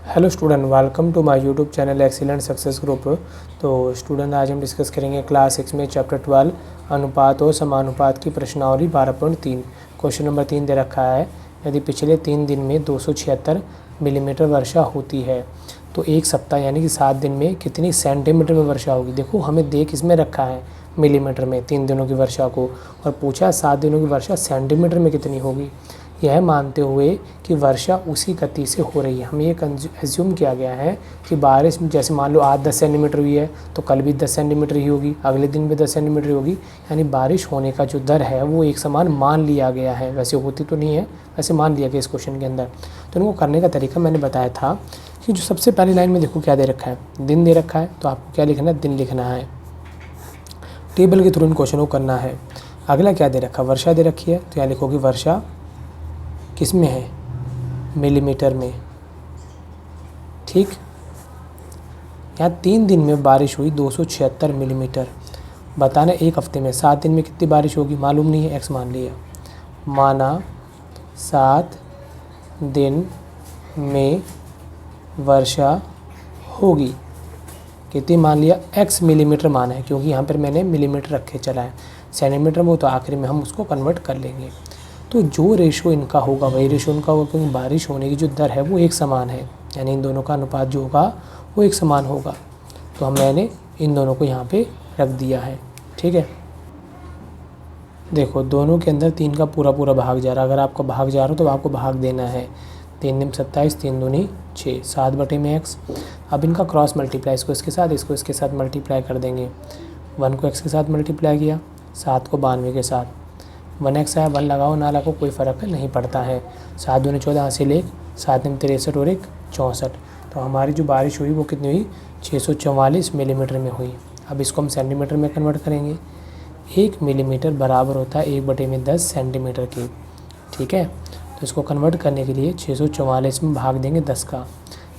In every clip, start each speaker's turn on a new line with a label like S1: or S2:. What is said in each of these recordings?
S1: Hello student, welcome to my YouTube channel excellent success group. तो student, आज हम discuss करेंगे क्लास 6 में चैप्टर 12 अनुपात और समानुपात की प्रश्नावली 12.3। क्वेश्चन नंबर 3 दे रखा है, यदि पिछले 3 दिन में 276 मिलीमीटर वर्षा होती है तो एक सप्ताह यानी कि 7 दिन में कितनी सेंटीमीटर में वर्षा होगी। देखो, हमें देख इसमें रखा है मिलीमीटर में 3 दिनों की वर्षा को, और पूछा 7 दिनों की वर्षा सेंटीमीटर में कितनी होगी। यह मानते हुए कि वर्षा उसी गति से हो रही है। हमें ये एज्यूम किया गया है कि बारिश जैसे मान लो आज 10 सेंटीमीटर हुई है तो कल भी 10 सेंटीमीटर ही होगी, अगले दिन भी 10 सेंटीमीटर होगी। यानी बारिश होने का जो दर है वो एक समान मान लिया गया है। वैसे होती तो नहीं है, वैसे मान लिया गया इस क्वेश्चन के अंदर। तो इनको करने का तरीका मैंने बताया था कि जो सबसे पहली लाइन में देखो क्या दे रखा है, दिन दे रखा है, तो आपको क्या लिखना है, दिन लिखना है। टेबल के थ्रू इन क्वेश्चन को करना है। अगला क्या दे रखा है, वर्षा दे रखी है, तो यहाँ लिखोगे वर्षा किस में है, मिलीमीटर में। ठीक, यहाँ 3 दिन में बारिश हुई 276 मिलीमीटर। बताना एक हफ्ते में 7 दिन में कितनी बारिश होगी, मालूम नहीं है, एक्स मान लिया। माना 7 दिन में वर्षा होगी, कितनी मान लिया, एक्स मिलीमीटर माना है, क्योंकि यहाँ पर मैंने मिलीमीटर रखे चला है। सेंटीमीटर में तो आखिरी में हम उसको कन्वर्ट कर लेंगे। तो जो रेशो इनका होगा वही रेशो इनका होगा, क्योंकि बारिश होने की जो दर है वो एक समान है, यानी इन दोनों का अनुपात जो होगा वो एक समान होगा। तो मैंने इन दोनों को यहाँ पे रख दिया है। ठीक है, देखो दोनों के अंदर 3 का पूरा पूरा भाग जा रहा है। अगर आपको भाग जा रहा हो तो आपको भाग देना है। 3 दूनी 27, 3 दूनी 6, 7 बटे में एक्स। अब इनका क्रॉस मल्टीप्लाई, इसको इसके साथ, इसको इसके साथ मल्टीप्लाई कर देंगे। 1 को एक्स के साथ मल्टीप्लाई किया, 7 को 92 के साथ। 1x है, 1 लगाओ ना लगाओ कोई फ़र्क नहीं पड़ता है। 7 दूनी 14, हासिल 1, 7 में 63 और 1 64। तो हमारी जो बारिश हुई वो कितनी हुई, 644 मिलीमीटर में हुई। अब इसको हम सेंटीमीटर में कन्वर्ट करेंगे। 1 मिलीमीटर बराबर होता है 1/10 सेंटीमीटर की। ठीक है, तो इसको कन्वर्ट करने के लिए 644 में भाग देंगे 10 का,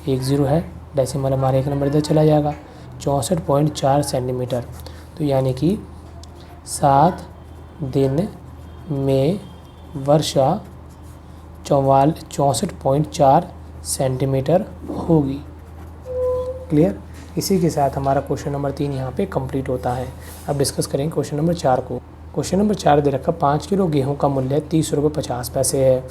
S1: 1 0 है, डेसिमल हमारा 1 नंबर इधर चला जाएगा, 64.4 सेंटीमीटर। तो यानी कि 7 दिन में वर्षा 64.4 सेंटीमीटर होगी। क्लियर। इसी के साथ हमारा क्वेश्चन नंबर 3 यहाँ पे कंप्लीट होता है। अब डिस्कस करेंगे क्वेश्चन नंबर 4 को। क्वेश्चन नंबर 4 दे रखा, 5 किलो गेहूं का मूल्य 30 रुपये 50 पैसे है।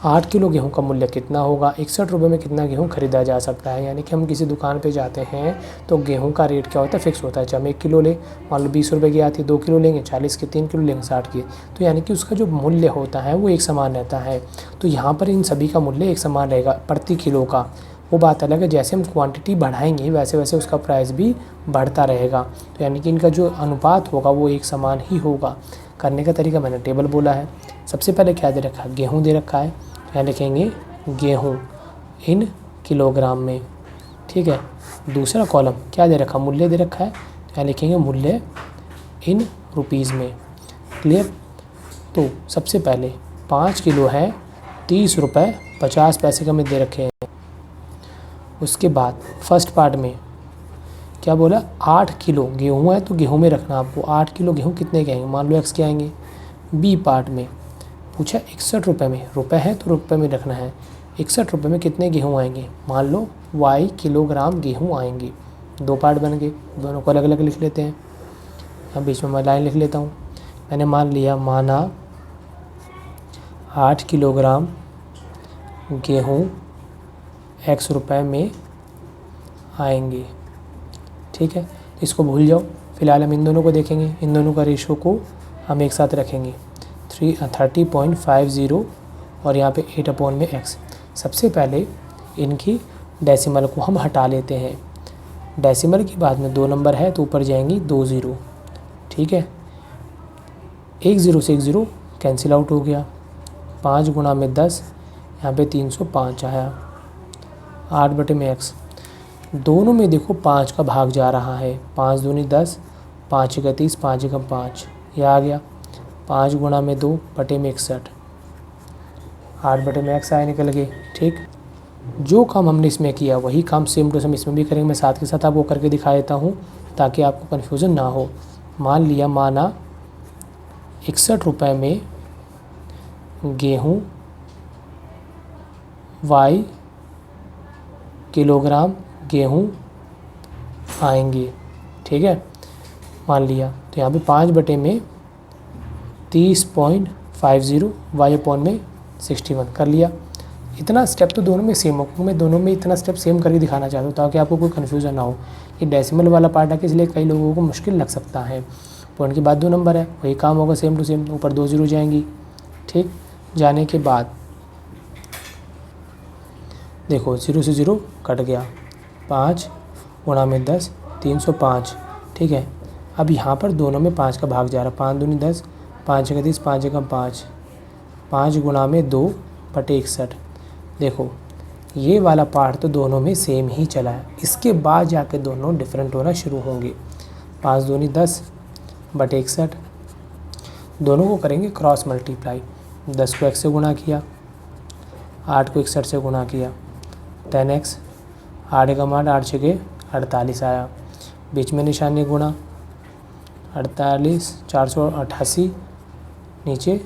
S1: 8 किलो गेहूं का मूल्य कितना होगा, 61 रुपये में कितना गेहूं खरीदा जा सकता है। यानी कि हम किसी दुकान पे जाते हैं तो गेहूं का रेट क्या होता है, फिक्स होता है। चाहे हम 1 किलो ले, मान लो 20 रुपये की आती है, 2 किलो लेंगे 40 की, 3 किलो लेंगे 60 की। तो यानी कि उसका जो मूल्य होता है वो एक समान रहता है। तो यहाँ पर इन सभी का मूल्य एक समान रहेगा प्रति किलो का। वो बात अलग है, जैसे हम क्वांटिटी बढ़ाएंगे वैसे वैसे उसका प्राइस भी बढ़ता रहेगा। तो यानी कि इनका जो अनुपात होगा वो एक समान ही होगा। करने का तरीका मैंने टेबल बोला है। सबसे पहले क्या दे रखा है, गेहूँ दे रखा है, यहाँ लिखेंगे गेहूँ इन किलोग्राम में। ठीक है, दूसरा कॉलम क्या दे रखा, मूल्य दे रखा है, यहाँ लिखेंगे मूल्य इन रुपीज़ में। क्लियर। तो सबसे पहले 5 किलो है 30 रुपये 50 पैसे का में दे रखे हैं। उसके बाद फर्स्ट पार्ट में क्या बोला, 8 किलो गेहूँ है तो गेहूँ में रखना आपको। 8 किलो गेहूँ कितने के आएंगे, मान लो एक्स के आएंगे। बी पार्ट में पूछा 61 रुपये में, रुपये है तो रुपये में रखना है। 61 रुपये में कितने गेहूँ आएंगे, मान लो वाई किलोग्राम गेहूँ आएंगे। 2 पार्ट बन गए, दोनों को अलग अलग लिख लेते हैं। अब बीच में मैं लाइन लिख लेता हूँ। मैंने मान लिया, माना 8 किलोग्राम गेहूँ x रुपये में आएंगे। ठीक है, इसको भूल जाओ, फिलहाल हम इन दोनों को देखेंगे। इन दोनों का रेशो को हम एक साथ रखेंगे, 30.50 और यहाँ पे 8/x। सबसे पहले इनकी डेसिमल को हम हटा लेते हैं। डेसिमल की बाद में 2 नंबर है तो ऊपर जाएंगी 2 0। ठीक है, 1 0 से 1 0 कैंसिल आउट हो गया। 5 गुणा में 10, यहाँ पे 305 आया, 8/x। दोनों में देखो 5 का भाग जा रहा है। 5 दूनी 10, 5 का 30, 5 का 5, ये आ गया। 5 गुणा में 2 बटे में 61, 8/x आए निकल गए। ठीक, जो काम हमने इसमें किया वही काम सेम टू सेम इसमें भी करेंगे। मैं साथ के साथ आपको करके दिखा देता हूँ ताकि आपको कन्फ्यूज़न ना हो। मान लिया, माना 61 रुपये में गेहूँ वाई किलोग्राम गेहूँ आएंगे। ठीक है, मान लिया। तो यहाँ पे 5 बटे में 30.50 वाई अपॉन में 61 कर लिया। इतना स्टेप तो दोनों में सेम हो, क्योंकि मैं दोनों में इतना स्टेप सेम करके दिखाना चाहता हूँ ताकि आपको कोई कन्फ्यूज़न ना हो। ये डेसिमल वाला पार्ट है, इसलिए कई लोगों को मुश्किल लग सकता है। पॉइंट के बाद 2 नंबर है, वही काम होगा सेम टू सेम, ऊपर 2 जीरो जाएंगी। ठीक, जाने के बाद देखो 0 से 0 कट गया, 5 गुणा में 10 305। ठीक है, अब यहाँ पर दोनों में 5 का भाग जा रहा है, 5 दूनी 10, 5 का 30, 5 एकम 5, 5 गुणा में 2 बटे 61। देखो ये वाला पार्ट तो दोनों में सेम ही चला है, इसके बाद जाके दोनों डिफरेंट होना शुरू होंगे। 5 दूनी 10 बटे 61, दोनों को करेंगे क्रॉस मल्टीप्लाई। 10 को 1 से गुणा किया, 8 को 61 से गुणा किया, 10x, 8 एकम 8, 8 छके 48 आया। बीच में निशानी गुणा, 48 488, नीचे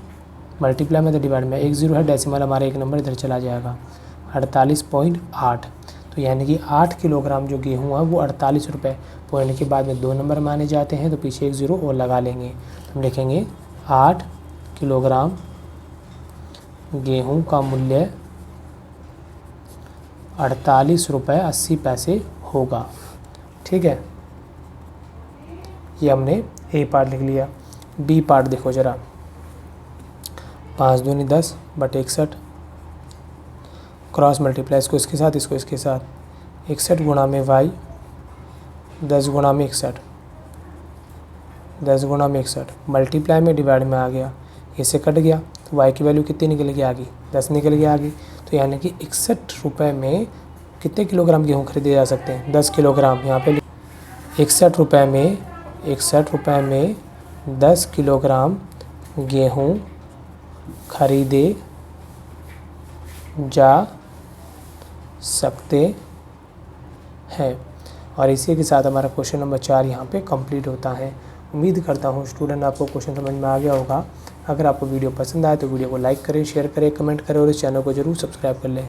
S1: मल्टीप्लाई में तो डिवाइड में 1 जीरो है, डेसिमल हमारा 1 नंबर इधर चला जाएगा, 48.8। तो यानी कि 8 किलोग्राम जो गेहूँ है वो 48 रुपये। पॉइंट के बाद में 2 नंबर माने जाते हैं, तो पीछे 1 जीरो और लगा लेंगे। तो हम लिखेंगे 8 किलोग्राम गेहूँ का मूल्य 48 रुपये 80 पैसे होगा। ठीक है, ये हमने ए पार्ट लिख लिया। बी पार्ट देखो ज़रा, 5 दूनी 10 बटे 61, क्रॉस मल्टीप्लाई, इसको इसके साथ, इसको इसके साथ, 61 गुणा में वाई, 10 गुणा में 61, 10 गुणा में 61, मल्टीप्लाई में डिवाइड में आ गया, इसे कट गया, तो वाई की वैल्यू कितनी निकल गई आगे, 10 निकल गया आगे। तो यानी कि 61 रुपये में कितने किलोग्राम गेहूँ खरीदे जा सकते हैं, 10 किलोग्राम। यहाँ पे 61 रुपये में 10 किलोग्राम गेहूँ खरीदे जा सकते हैं। और इसी के साथ हमारा क्वेश्चन नंबर 4 यहाँ पे कंप्लीट होता है। उम्मीद करता हूँ स्टूडेंट आपको क्वेश्चन समझ में आ गया होगा। अगर आपको वीडियो पसंद आए तो वीडियो को लाइक करें, शेयर करें, कमेंट करें और इस चैनल को ज़रूर सब्सक्राइब कर लें।